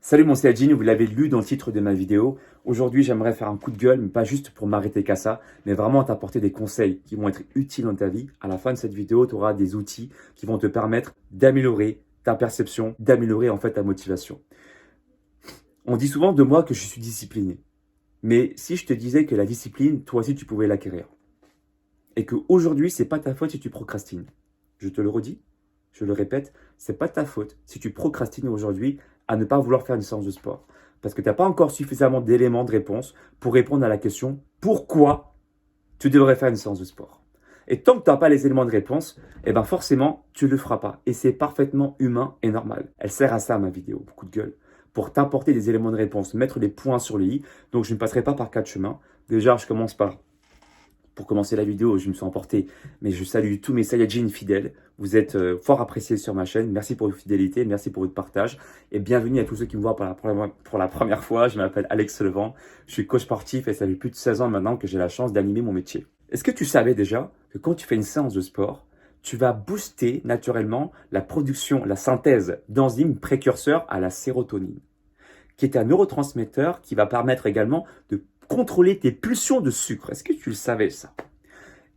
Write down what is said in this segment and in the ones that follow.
Salut mon c'est Adjin, vous l'avez lu dans le titre de ma vidéo. Aujourd'hui, j'aimerais faire un coup de gueule, mais pas juste pour m'arrêter qu'à ça, mais vraiment t'apporter des conseils qui vont être utiles dans ta vie. À la fin de cette vidéo, tu auras des outils qui vont te permettre d'améliorer ta perception, d'améliorer en fait ta motivation. On dit souvent de moi que je suis discipliné. Mais si je te disais que la discipline, toi aussi tu pouvais l'acquérir. Et qu'aujourd'hui, c'est pas ta faute si tu procrastines. Je te le redis, je le répète, c'est pas ta faute si tu procrastines aujourd'hui à ne pas vouloir faire une séance de sport. Parce que tu n'as pas encore suffisamment d'éléments de réponse pour répondre à la question pourquoi tu devrais faire une séance de sport. Et tant que tu n'as pas les éléments de réponse, eh ben forcément, tu ne le feras pas. Et c'est parfaitement humain et normal. Elle sert à ça, ma vidéo, beaucoup de gueule, pour t'apporter des éléments de réponse, mettre les points sur les i. Donc, je ne passerai pas par quatre chemins. Déjà, je commence par... Pour commencer la vidéo, je me suis emporté, mais je salue tous mes Saiyajins fidèles. Vous êtes fort appréciés sur ma chaîne. Merci pour votre fidélité, merci pour votre partage. Et bienvenue à tous ceux qui me voient pour la première fois. Je m'appelle Alex Levent, je suis coach sportif et ça fait plus de 16 ans maintenant que j'ai la chance d'animer mon métier. Est-ce que tu savais déjà que quand tu fais une séance de sport, tu vas booster naturellement la production, la synthèse d'enzymes précurseurs à la sérotonine, qui est un neurotransmetteur qui va permettre également de contrôler tes pulsions de sucre. Est-ce que tu le savais ça?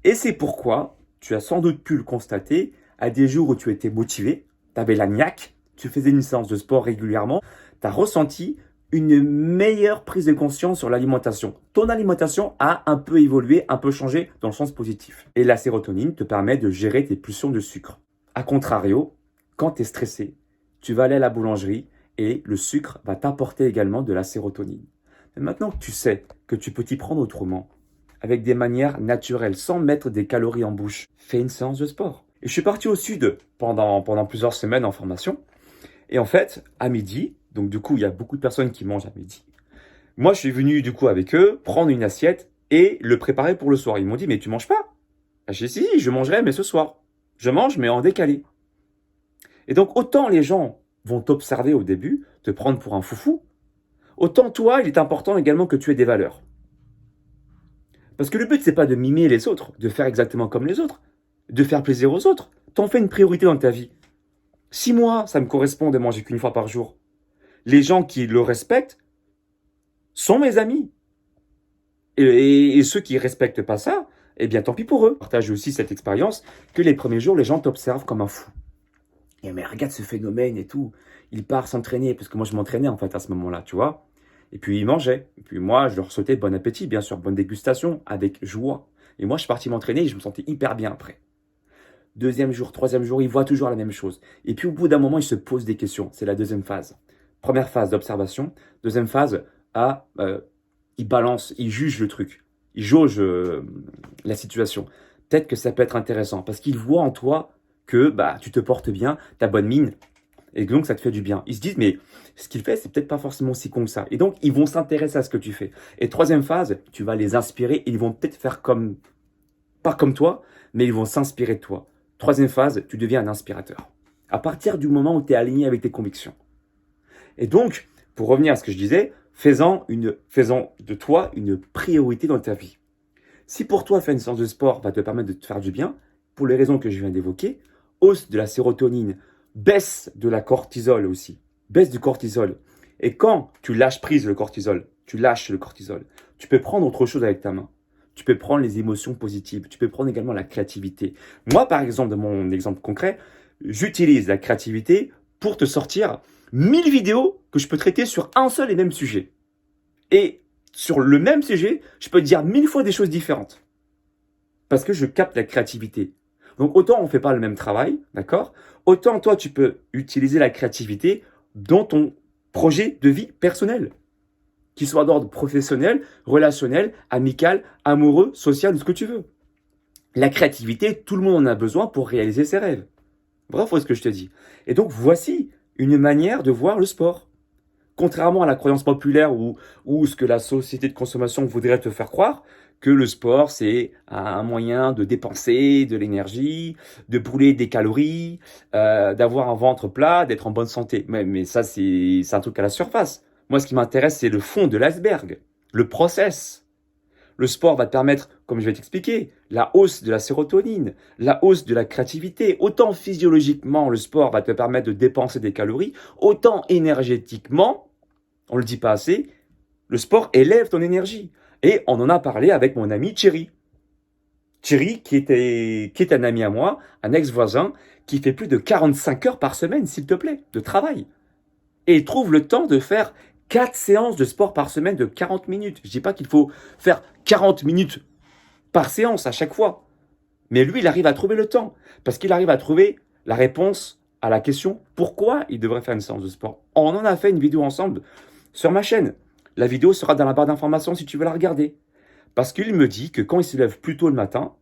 Et c'est pourquoi, tu as sans doute pu le constater, à des jours où tu étais motivé, tu avais la niaque, tu faisais une séance de sport régulièrement, tu as ressenti une meilleure prise de conscience sur l'alimentation. Ton alimentation a un peu évolué, un peu changé dans le sens positif. Et la sérotonine te permet de gérer tes pulsions de sucre. A contrario, quand tu es stressé, tu vas aller à la boulangerie et le sucre va t'apporter également de la sérotonine. Mais maintenant que tu sais que tu peux t'y prendre autrement, avec des manières naturelles, sans mettre des calories en bouche, fais une séance de sport. Et je suis parti au sud pendant plusieurs semaines en formation. Et en fait, à midi, donc du coup, il y a beaucoup de personnes qui mangent à midi. Moi, je suis venu du coup avec eux, prendre une assiette et le préparer pour le soir. Ils m'ont dit, mais tu manges pas? J'ai dit, si, je mangerai, mais ce soir. Je mange, mais en décalé. Et donc, autant les gens vont t'observer au début, te prendre pour un foufou, autant toi, il est important également que tu aies des valeurs. Parce que le but, c'est pas de mimer les autres, de faire exactement comme les autres, de faire plaisir aux autres. T'en fais une priorité dans ta vie. Si moi, ça me correspond de manger qu'une fois par jour, les gens qui le respectent sont mes amis. Et ceux qui ne respectent pas ça, eh bien tant pis pour eux. Je partage aussi cette expérience que les premiers jours, les gens t'observent comme un fou. Et mais regarde ce phénomène et tout. Il part s'entraîner, parce que moi je m'entraînais en fait à ce moment-là, tu vois. Et puis il mangeait. Et puis moi, je leur souhaitais bon appétit, bien sûr, bonne dégustation, avec joie. Et moi, je suis parti m'entraîner et je me sentais hyper bien après. Deuxième jour, troisième jour, ils voient toujours la même chose. Et puis au bout d'un moment, ils se posent des questions. C'est la deuxième phase. Première phase d'observation. Deuxième phase, ils balancent, ils jugent le truc. Ils jaugent la situation. Peut-être que ça peut être intéressant parce qu'ils voient en toi que tu te portes bien, tu as bonne mine. Et donc, ça te fait du bien. Ils se disent, mais ce qu'il fait, c'est peut-être pas forcément si con que ça. Et donc, ils vont s'intéresser à ce que tu fais. Et troisième phase, tu vas les inspirer. Et ils vont peut-être faire pas comme toi, mais ils vont s'inspirer de toi. Troisième phase, tu deviens un inspirateur. À partir du moment où tu es aligné avec tes convictions. Et donc, pour revenir à ce que je disais, faisant de toi une priorité dans ta vie. Si pour toi, faire une séance de sport va te permettre de te faire du bien, pour les raisons que je viens d'évoquer, hausse de la sérotonine, baisse de la cortisol aussi, baisse du cortisol. Et quand tu lâches prise le cortisol, tu lâches le cortisol, tu peux prendre autre chose avec ta main. Tu peux prendre les émotions positives, tu peux prendre également la créativité. Moi, par exemple, dans mon exemple concret, j'utilise la créativité pour te sortir 1000 vidéos que je peux traiter sur un seul et même sujet. Et sur le même sujet, je peux te dire 1000 fois des choses différentes. Parce que je capte la créativité. Donc autant on ne fait pas le même travail, d'accord? Autant toi tu peux utiliser la créativité dans ton projet de vie personnel. Qu'il soit d'ordre professionnel, relationnel, amical, amoureux, social, ou ce que tu veux. La créativité, tout le monde en a besoin pour réaliser ses rêves. Bref, c'est ce que je te dis. Et donc voici une manière de voir le sport. Contrairement à la croyance populaire ou ce que la société de consommation voudrait te faire croire, que le sport, c'est un moyen de dépenser de l'énergie, de brûler des calories, d'avoir un ventre plat, d'être en bonne santé. Mais ça, c'est un truc à la surface. Moi, ce qui m'intéresse, c'est le fond de l'iceberg, le process. Le sport va te permettre, comme je vais t'expliquer, la hausse de la sérotonine, la hausse de la créativité. Autant physiologiquement, le sport va te permettre de dépenser des calories, autant énergétiquement, on ne le dit pas assez, le sport élève ton énergie. Et on en a parlé avec mon ami Thierry. Thierry, qui est un ami à moi, un ex-voisin, qui fait plus de 45 heures par semaine, s'il te plaît, de travail. Et il trouve le temps de faire 4 séances de sport par semaine de 40 minutes. Je ne dis pas qu'il faut faire 40 minutes par séance à chaque fois. Mais lui, il arrive à trouver le temps. Parce qu'il arrive à trouver la réponse à la question pourquoi il devrait faire une séance de sport. On en a fait une vidéo ensemble sur ma chaîne. La vidéo sera dans la barre d'informations si tu veux la regarder. Parce qu'il me dit que quand il se lève plus tôt le matin,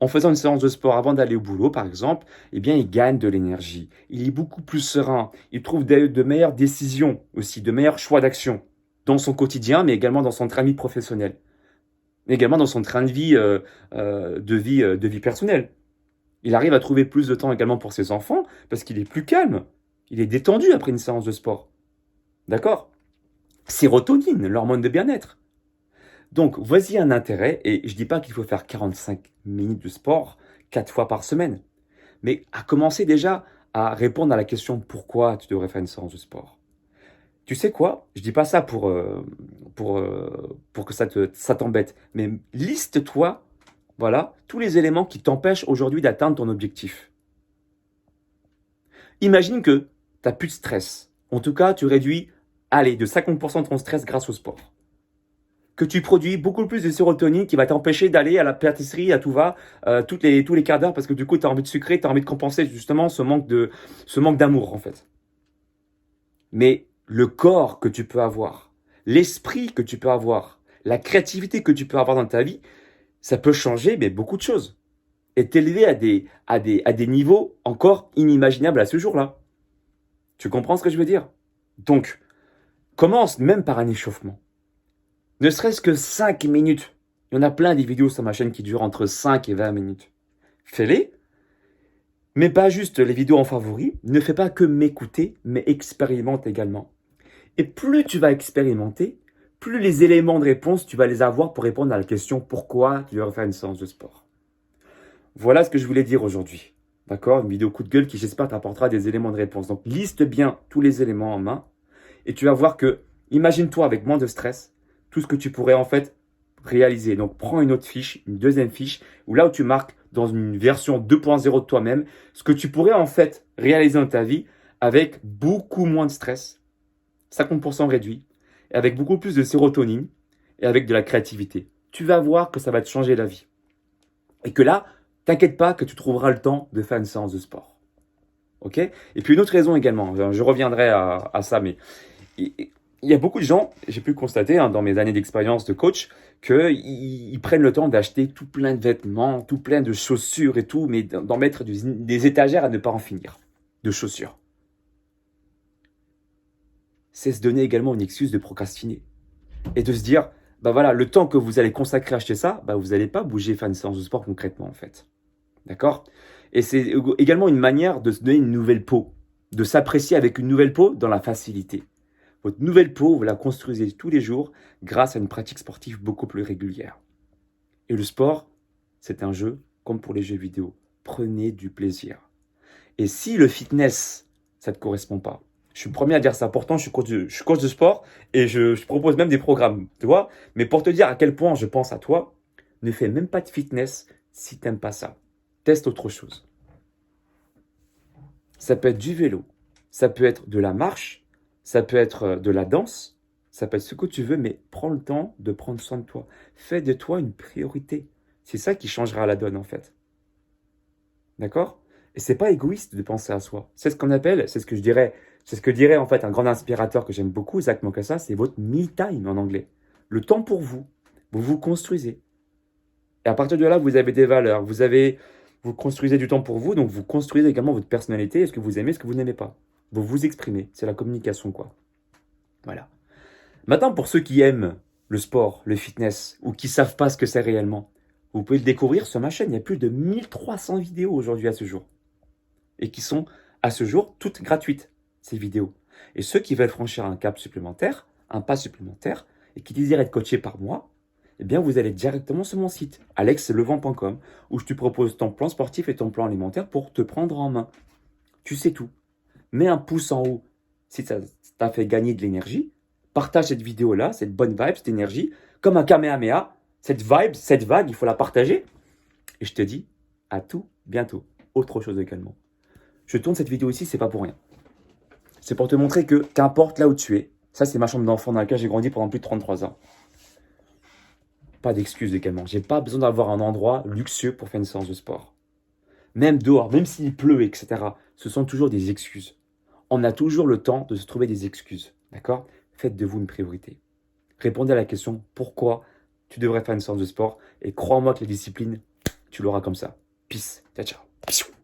en faisant une séance de sport avant d'aller au boulot, par exemple, eh bien, il gagne de l'énergie. Il est beaucoup plus serein. Il trouve de meilleures décisions aussi, de meilleurs choix d'action dans son quotidien, mais également dans son train de vie professionnel. Mais également dans son train de vie, de vie personnelle. Il arrive à trouver plus de temps également pour ses enfants parce qu'il est plus calme. Il est détendu après une séance de sport. D'accord? Sérotonine, l'hormone de bien-être. Donc, voici un intérêt, et je ne dis pas qu'il faut faire 45 minutes de sport 4 fois par semaine, mais à commencer déjà à répondre à la question pourquoi tu devrais faire une séance de sport. Tu sais quoi? Je ne dis pas ça pour que ça t'embête, mais liste-toi, voilà, tous les éléments qui t'empêchent aujourd'hui d'atteindre ton objectif. Imagine que tu n'as plus de stress. En tout cas, tu réduis, allez, de 50% ton stress grâce au sport. Que tu produis beaucoup plus de sérotonine qui va t'empêcher d'aller à la pâtisserie à tout va tous les quarts d'heure parce que du coup tu as envie de sucrer, tu as envie de compenser justement ce manque d'amour en fait. Mais le corps que tu peux avoir, l'esprit que tu peux avoir, la créativité que tu peux avoir dans ta vie, ça peut changer mais beaucoup de choses et t'élever à des niveaux encore inimaginables à ce jour-là. Tu comprends ce que je veux dire? Donc, commence même par un échauffement. Ne serait-ce que 5 minutes. Il y en a plein des vidéos sur ma chaîne qui durent entre 5 et 20 minutes. Fais-les, mais pas juste les vidéos en favori. Ne fais pas que m'écouter, mais expérimente également. Et plus tu vas expérimenter, plus les éléments de réponse, tu vas les avoir pour répondre à la question pourquoi tu devrais faire une séance de sport. Voilà ce que je voulais dire aujourd'hui. D'accord? Une vidéo coup de gueule qui, j'espère, t'apportera des éléments de réponse. Donc, liste bien tous les éléments en main et tu vas voir que, imagine-toi avec moins de stress, tout ce que tu pourrais en fait réaliser. Donc, prends une autre fiche, une deuxième fiche, où là où tu marques dans une version 2.0 de toi-même, ce que tu pourrais en fait réaliser dans ta vie avec beaucoup moins de stress, 50% réduit, et avec beaucoup plus de sérotonine et avec de la créativité. Tu vas voir que ça va te changer la vie. Et que là, t'inquiète pas que tu trouveras le temps de faire une séance de sport. Ok? Et puis une autre raison également, je reviendrai à ça, mais il y a beaucoup de gens, j'ai pu le constater dans mes années d'expérience de coach, qu'ils prennent le temps d'acheter tout plein de vêtements, tout plein de chaussures et tout, mais d'en mettre des étagères à ne pas en finir, de chaussures. C'est se donner également une excuse de procrastiner. Et de se dire, bah voilà, le temps que vous allez consacrer à acheter ça, bah vous n'allez pas bouger faire une séance de sport concrètement en fait. D'accord? Et c'est également une manière de se donner une nouvelle peau, de s'apprécier avec une nouvelle peau dans la facilité. Votre nouvelle peau, vous la construisez tous les jours grâce à une pratique sportive beaucoup plus régulière. Et le sport, c'est un jeu comme pour les jeux vidéo. Prenez du plaisir. Et si le fitness, ça ne te correspond pas, je suis le premier à dire ça. Pourtant, je suis coach de sport et je propose même des programmes, tu vois. Mais pour te dire à quel point je pense à toi, ne fais même pas de fitness si tu n'aimes pas ça. Teste autre chose. Ça peut être du vélo, ça peut être de la marche, ça peut être de la danse, ça peut être ce que tu veux, mais prends le temps de prendre soin de toi. Fais de toi une priorité. C'est ça qui changera la donne en fait. D'accord? Et c'est pas égoïste de penser à soi. C'est ce qu'on appelle, c'est ce que dirait en fait un grand inspirateur que j'aime beaucoup, Zach Mokassa, c'est votre me time en anglais. Le temps pour vous. Vous vous construisez. Et à partir de là, vous avez des valeurs, vous construisez du temps pour vous, donc vous construisez également votre personnalité, ce que vous aimez, ce que vous n'aimez pas. Vous vous exprimez, c'est la communication quoi. Voilà. Maintenant, pour ceux qui aiment le sport, le fitness, ou qui ne savent pas ce que c'est réellement, vous pouvez le découvrir sur ma chaîne. Il y a plus de 1300 vidéos aujourd'hui à ce jour. Et qui sont, à ce jour, toutes gratuites, ces vidéos. Et ceux qui veulent franchir un cap supplémentaire, un pas supplémentaire, et qui désirent être coachés par moi, eh bien, vous allez directement sur mon site, alexlevent.com, où je te propose ton plan sportif et ton plan alimentaire pour te prendre en main. Tu sais tout. Mets un pouce en haut si ça t'a fait gagner de l'énergie. Partage cette vidéo-là, cette bonne vibe, cette énergie, comme un Kamehameha. Cette vibe, cette vague, il faut la partager. Et je te dis à tout bientôt. Autre chose également. Je tourne cette vidéo ici, c'est pas pour rien. C'est pour te montrer que qu'importe là où tu es, ça c'est ma chambre d'enfant dans laquelle j'ai grandi pendant plus de 33 ans. Pas d'excuses également. J'ai pas besoin d'avoir un endroit luxueux pour faire une séance de sport. Même dehors, même s'il pleut, etc. Ce sont toujours des excuses. On a toujours le temps de se trouver des excuses. D'accord? Faites de vous une priorité. Répondez à la question pourquoi tu devrais faire une séance de sport. Et crois-moi que la discipline, tu l'auras comme ça. Peace. Ciao, ciao.